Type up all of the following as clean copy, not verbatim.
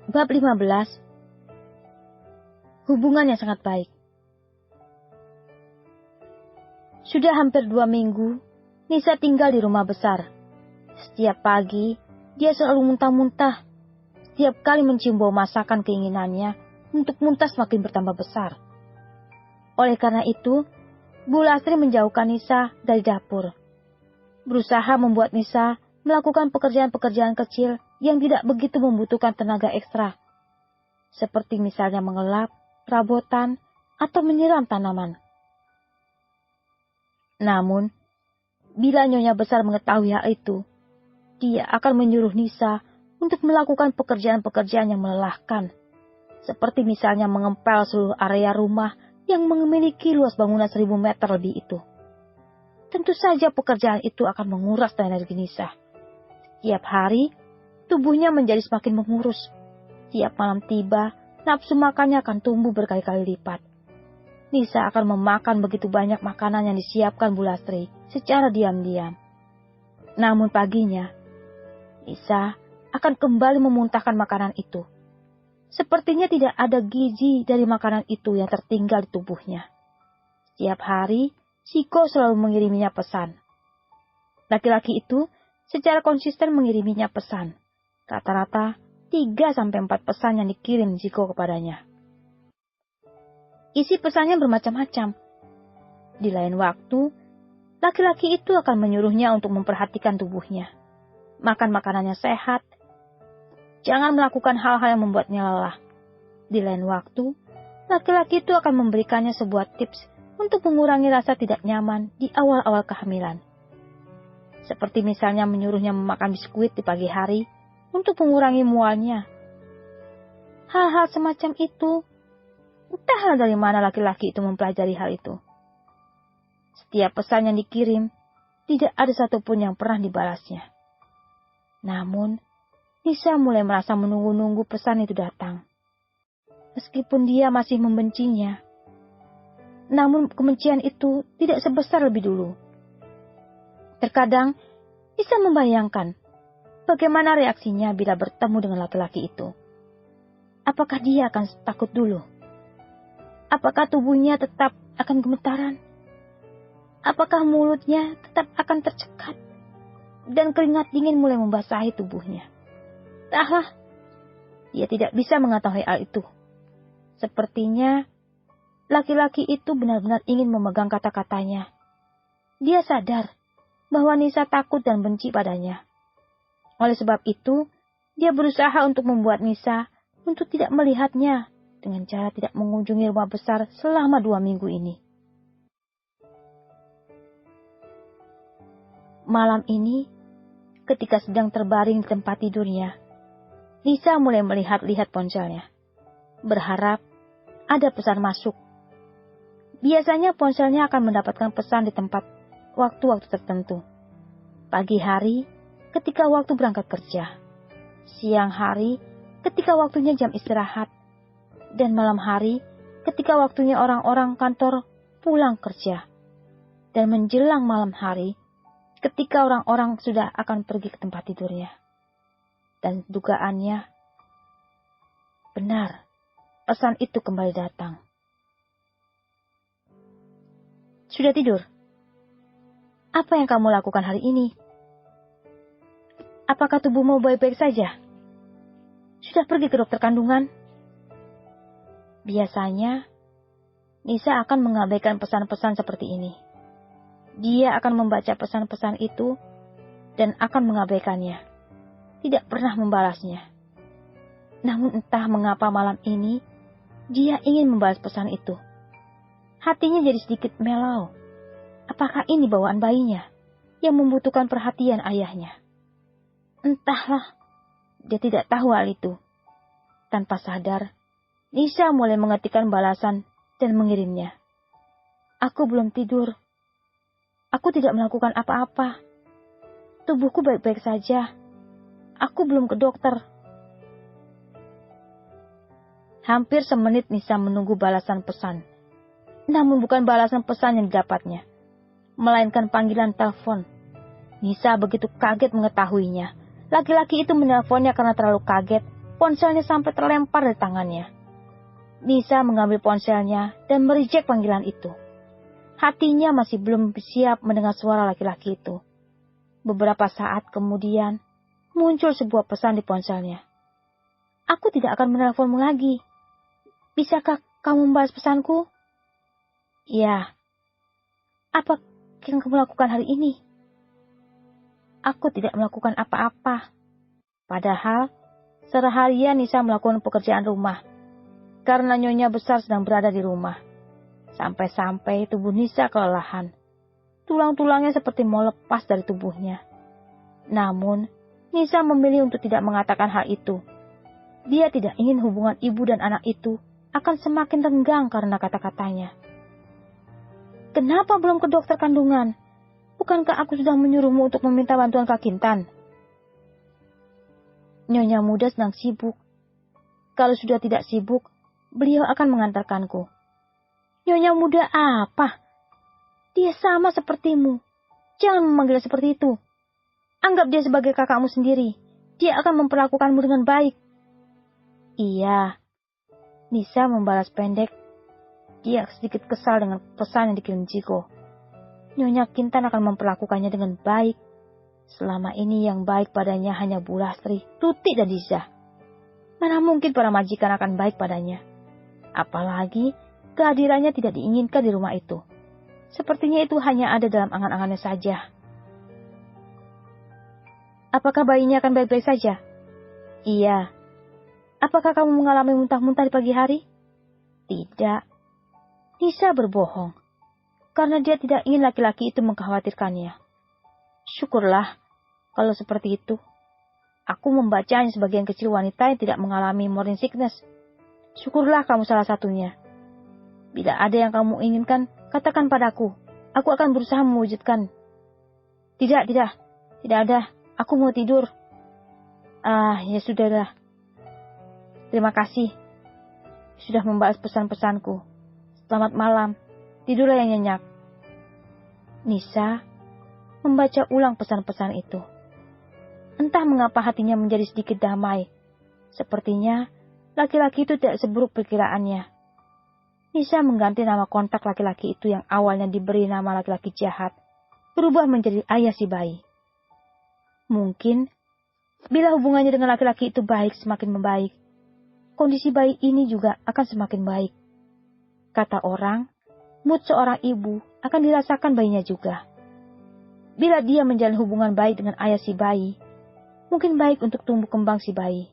Bab 15. Hubungan yang sangat baik. Sudah hampir 2 minggu, Nisa tinggal di rumah besar. Setiap pagi, dia selalu muntah-muntah. Setiap kali mencium bau masakan keinginannya untuk muntah semakin bertambah besar. Oleh karena itu, Bu Lastri menjauhkan Nisa dari dapur. Berusaha membuat Nisa melakukan pekerjaan-pekerjaan kecil yang tidak begitu membutuhkan tenaga ekstra. Seperti misalnya mengelap, perabotan, atau menyiram tanaman. Namun, bila Nyonya Besar mengetahui hal itu, dia akan menyuruh Nisa untuk melakukan pekerjaan-pekerjaan yang melelahkan. Seperti misalnya mengempel seluruh area rumah yang memiliki luas bangunan 1000 meter lebih itu. Tentu saja pekerjaan itu akan menguras energi Nisa. Setiap hari, tubuhnya menjadi semakin mengurus. Tiap malam tiba, nafsu makannya akan tumbuh berkali-kali lipat. Nisa akan memakan begitu banyak makanan yang disiapkan Bu Lastri secara diam-diam. Namun paginya, Nisa akan kembali memuntahkan makanan itu. Sepertinya tidak ada gizi dari makanan itu yang tertinggal di tubuhnya. Setiap hari, Siko selalu mengiriminya pesan. Laki-laki itu secara konsisten mengiriminya pesan. Rata-rata 3-4 pesan yang dikirim Siko kepadanya. Isi pesannya bermacam-macam. Di lain waktu, laki-laki itu akan menyuruhnya untuk memperhatikan tubuhnya. Makan makanan yang sehat. Jangan melakukan hal-hal yang membuatnya lelah. Di lain waktu, laki-laki itu akan memberikannya sebuah tips untuk mengurangi rasa tidak nyaman di awal-awal kehamilan. Seperti misalnya menyuruhnya memakan biskuit di pagi hari untuk mengurangi mualnya. Hal-hal semacam itu, entahlah dari mana laki-laki itu mempelajari hal itu. Setiap pesan yang dikirim, tidak ada satupun yang pernah dibalasnya. Namun, Nisa mulai merasa menunggu-nunggu pesan itu datang. Meskipun dia masih membencinya, namun kebencian itu tidak sebesar lebih dulu. Terkadang, Nisa membayangkan bagaimana reaksinya bila bertemu dengan laki-laki itu. Apakah dia akan takut dulu? Apakah tubuhnya tetap akan gemetaran? Apakah mulutnya tetap akan tercekat? Dan keringat dingin mulai membasahi tubuhnya. Entahlah, dia tidak bisa mengetahui hal itu. Sepertinya, laki-laki itu benar-benar ingin memegang kata-katanya. Dia sadar bahwa Nisa takut dan benci padanya. Oleh sebab itu, dia berusaha untuk membuat Nisa untuk tidak melihatnya dengan cara tidak mengunjungi rumah besar selama 2 minggu ini. Malam ini, ketika sedang terbaring di tempat tidurnya, Nisa mulai melihat-lihat ponselnya, berharap ada pesan masuk. Biasanya ponselnya akan mendapatkan pesan di tempat waktu-waktu tertentu. Pagi hari, ketika waktu berangkat kerja. Siang hari, ketika waktunya jam istirahat. Dan malam hari, ketika waktunya orang-orang kantor pulang kerja. Dan menjelang malam hari, ketika orang-orang sudah akan pergi ke tempat tidurnya. Dan dugaannya, benar, pesan itu kembali datang. Sudah tidur? Apa yang kamu lakukan hari ini? Apakah tubuhmu baik-baik saja? Sudah pergi ke dokter kandungan? Biasanya, Nisa akan mengabaikan pesan-pesan seperti ini. Dia akan membaca pesan-pesan itu dan akan mengabaikannya. Tidak pernah membalasnya. Namun entah mengapa malam ini, dia ingin membalas pesan itu. Hatinya jadi sedikit melau. Apakah ini bawaan bayinya yang membutuhkan perhatian ayahnya? Entahlah, dia tidak tahu hal itu. Tanpa sadar, Nisa mulai mengetikkan balasan dan mengirimnya. Aku belum tidur. Aku tidak melakukan apa-apa. Tubuhku baik-baik saja. Aku belum ke dokter. Hampir semenit Nisa menunggu balasan pesan. Namun bukan balasan pesan yang didapatnya, melainkan panggilan telepon. Nisa begitu kaget mengetahuinya. Laki-laki itu menelponnya karena terlalu kaget ponselnya sampai terlempar dari tangannya. Nisa mengambil ponselnya dan mereject panggilan itu. Hatinya masih belum siap mendengar suara laki-laki itu. Beberapa saat kemudian, muncul sebuah pesan di ponselnya. Aku tidak akan menelponmu lagi. Bisakah kamu membalas pesanku? Ya. Apa yang kamu lakukan hari ini? Aku tidak melakukan apa-apa. Padahal, seharian Nisa melakukan pekerjaan rumah. Karena nyonya besar sedang berada di rumah. Sampai-sampai tubuh Nisa kelelahan. Tulang-tulangnya seperti mau lepas dari tubuhnya. Namun, Nisa memilih untuk tidak mengatakan hal itu. Dia tidak ingin hubungan ibu dan anak itu akan semakin renggang karena kata-katanya. Kenapa belum ke dokter kandungan? Bukankah aku sudah menyuruhmu untuk meminta bantuan Kak Kintan? Nyonya muda sedang sibuk. Kalau sudah tidak sibuk, beliau akan mengantarkanku. Nyonya muda apa? Dia sama sepertimu. Jangan memanggil seperti itu. Anggap dia sebagai kakakmu sendiri. Dia akan memperlakukanmu dengan baik. Iya. Nisa membalas pendek. Dia sedikit kesal dengan pesan yang dikirim Jiko. Nyonya Kintan akan memperlakukannya dengan baik. Selama ini yang baik padanya hanya Bu Lastri, Tuti dan Diza. Mana mungkin para majikan akan baik padanya. Apalagi kehadirannya tidak diinginkan di rumah itu. Sepertinya itu hanya ada dalam angan-angannya saja. Apakah bayinya akan baik-baik saja? Iya. Apakah kamu mengalami muntah-muntah di pagi hari? Tidak. Nisa berbohong. Karena dia tidak ingin laki-laki itu mengkhawatirkannya. Syukurlah kalau seperti itu. Aku membacanya sebagian kecil wanita yang tidak mengalami morning sickness. Syukurlah kamu salah satunya. Bila ada yang kamu inginkan, katakan padaku. Aku akan berusaha mewujudkan. Tidak ada. Aku mau tidur. Ya sudahlah. Terima kasih. Sudah membalas pesan-pesanku. Selamat malam. Tidurlah yang nyenyak. Nisa membaca ulang pesan-pesan itu. Entah mengapa hatinya menjadi sedikit damai. Sepertinya laki-laki itu tidak seburuk perkiraannya. Nisa mengganti nama kontak laki-laki itu yang awalnya diberi nama laki-laki jahat, berubah menjadi ayah si bayi. Mungkin, bila hubungannya dengan laki-laki itu baik semakin membaik, kondisi bayi ini juga akan semakin baik. Kata orang, mood seorang ibu akan dirasakan bayinya juga. Bila dia menjalin hubungan baik dengan ayah si bayi, mungkin baik untuk tumbuh kembang si bayi.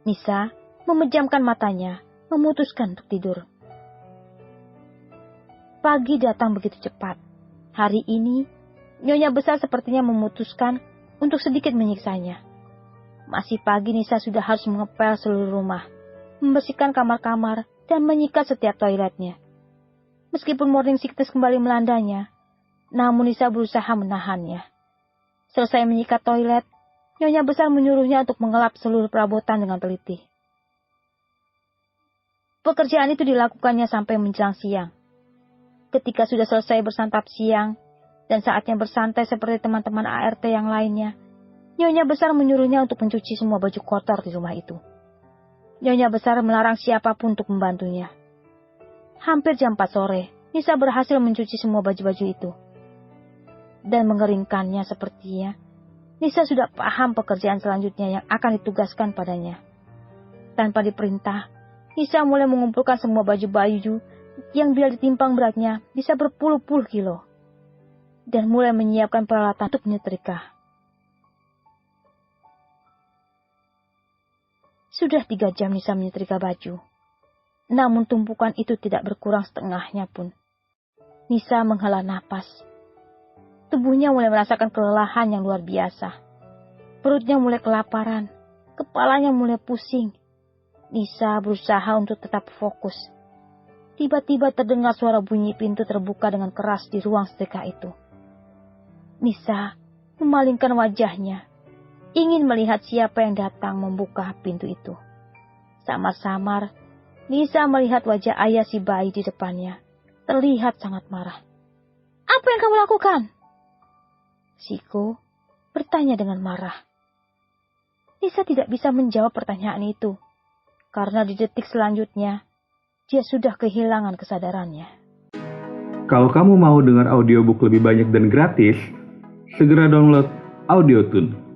Nisa memejamkan matanya, memutuskan untuk tidur. Pagi datang begitu cepat. Hari ini, Nyonya besar sepertinya memutuskan untuk sedikit menyiksanya. Masih pagi Nisa sudah harus mengepel seluruh rumah, membersihkan kamar-kamar, dan menyikat setiap toiletnya. Meskipun morning sickness kembali melandanya, namun Nisa berusaha menahannya. Selesai menyikat toilet, Nyonya besar menyuruhnya untuk mengelap seluruh perabotan dengan teliti. Pekerjaan itu dilakukannya sampai menjelang siang. Ketika sudah selesai bersantap siang, dan saatnya bersantai seperti teman-teman ART yang lainnya, Nyonya besar menyuruhnya untuk mencuci semua baju kotor di rumah itu. Nyonya besar melarang siapapun untuk membantunya. Hampir jam 4 sore, Nisa berhasil mencuci semua baju-baju itu. Dan mengeringkannya sepertinya, Nisa sudah paham pekerjaan selanjutnya yang akan ditugaskan padanya. Tanpa diperintah, Nisa mulai mengumpulkan semua baju-baju yang bila ditimbang beratnya bisa berpuluh-puluh kilo. Dan mulai menyiapkan peralatan untuk menyetrika. Sudah 3 jam Nisa menyetrika baju. Namun tumpukan itu tidak berkurang setengahnya pun. Nisa menghela napas. Tubuhnya mulai merasakan kelelahan yang luar biasa. Perutnya mulai kelaparan. Kepalanya mulai pusing. Nisa berusaha untuk tetap fokus. Tiba-tiba terdengar suara bunyi pintu terbuka dengan keras di ruang setrika itu. Nisa memalingkan wajahnya, ingin melihat siapa yang datang membuka pintu itu. Samar-samar, Nisa melihat wajah ayah si bayi di depannya, terlihat sangat marah. Apa yang kamu lakukan? Siko bertanya dengan marah. Nisa tidak bisa menjawab pertanyaan itu, karena di detik selanjutnya, dia sudah kehilangan kesadarannya. Kalau kamu mau dengar audiobook lebih banyak dan gratis, segera download Audiotune.